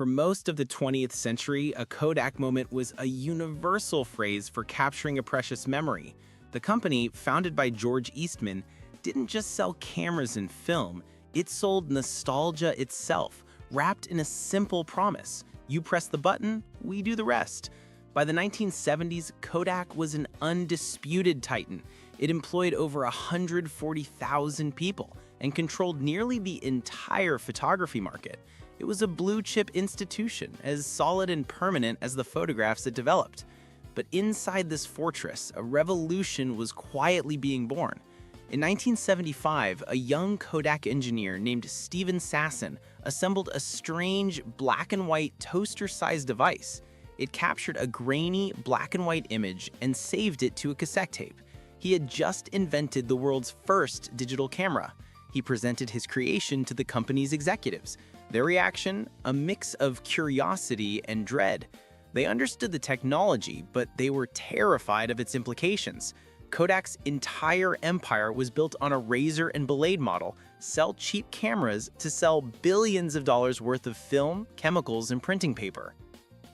For most of the 20th century, a Kodak moment was a universal phrase for capturing a precious memory. The company, founded by George Eastman, didn't just sell cameras and film, it sold nostalgia itself, wrapped in a simple promise. You press the button, we do the rest. By the 1970s, Kodak was an undisputed titan. It employed over 140,000 people and controlled nearly the entire photography market. It was a blue-chip institution, as solid and permanent as the photographs it developed. But inside this fortress, a revolution was quietly being born. In 1975, a young Kodak engineer named Steven Sasson assembled a strange black-and-white toaster-sized device. It captured a grainy black-and-white image and saved it to a cassette tape. He had just invented the world's first digital camera. He presented his creation to the company's executives. Their reaction? A mix of curiosity and dread. They understood the technology, but they were terrified of its implications. Kodak's entire empire was built on a razor and blade model, sell cheap cameras to sell billions of dollars worth of film, chemicals, and printing paper.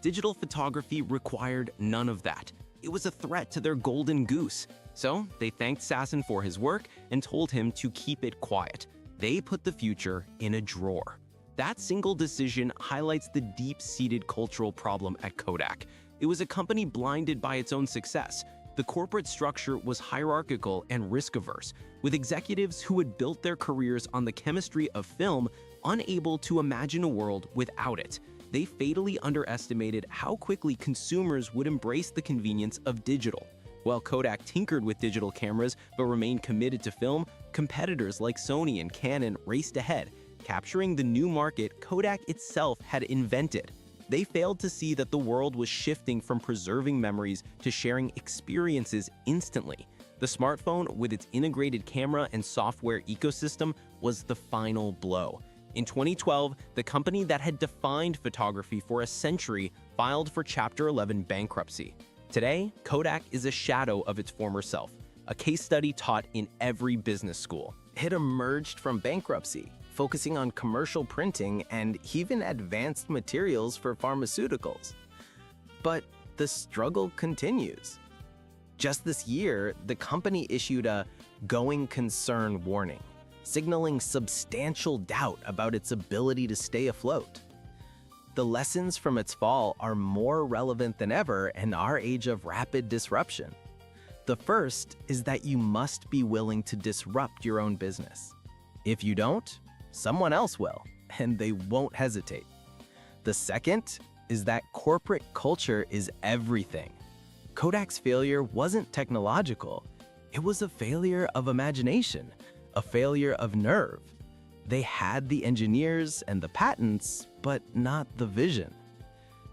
Digital photography required none of that. It was a threat to their golden goose. So they thanked Sasson for his work and told him to keep it quiet. They put the future in a drawer. That single decision highlights the deep-seated cultural problem at Kodak. It was a company blinded by its own success. The corporate structure was hierarchical and risk-averse, with executives who had built their careers on the chemistry of film unable to imagine a world without it. They fatally underestimated how quickly consumers would embrace the convenience of digital. While Kodak tinkered with digital cameras but remained committed to film, competitors like Sony and Canon raced ahead, capturing the new market Kodak itself had invented. They failed to see that the world was shifting from preserving memories to sharing experiences instantly. The smartphone, with its integrated camera and software ecosystem, was the final blow. In 2012, the company that had defined photography for a century filed for Chapter 11 bankruptcy. Today, Kodak is a shadow of its former self, a case study taught in every business school. It emerged from bankruptcy, focusing on commercial printing and even advanced materials for pharmaceuticals. But the struggle continues. Just this year, the company issued a going concern warning, signaling substantial doubt about its ability to stay afloat. The lessons from its fall are more relevant than ever in our age of rapid disruption. The first is that you must be willing to disrupt your own business. If you don't, someone else will, and they won't hesitate. The second is that corporate culture is everything. Kodak's failure wasn't technological. It was a failure of imagination, a failure of nerve. They had the engineers and the patents, but not the vision.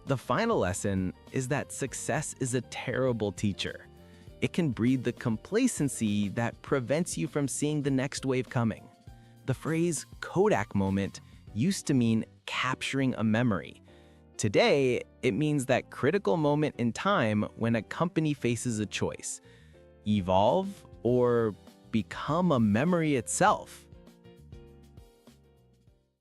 The final lesson is that success is a terrible teacher. It can breed the complacency that prevents you from seeing the next wave coming. The phrase Kodak moment used to mean capturing a memory. Today, it means that critical moment in time when a company faces a choice: evolve or become a memory itself.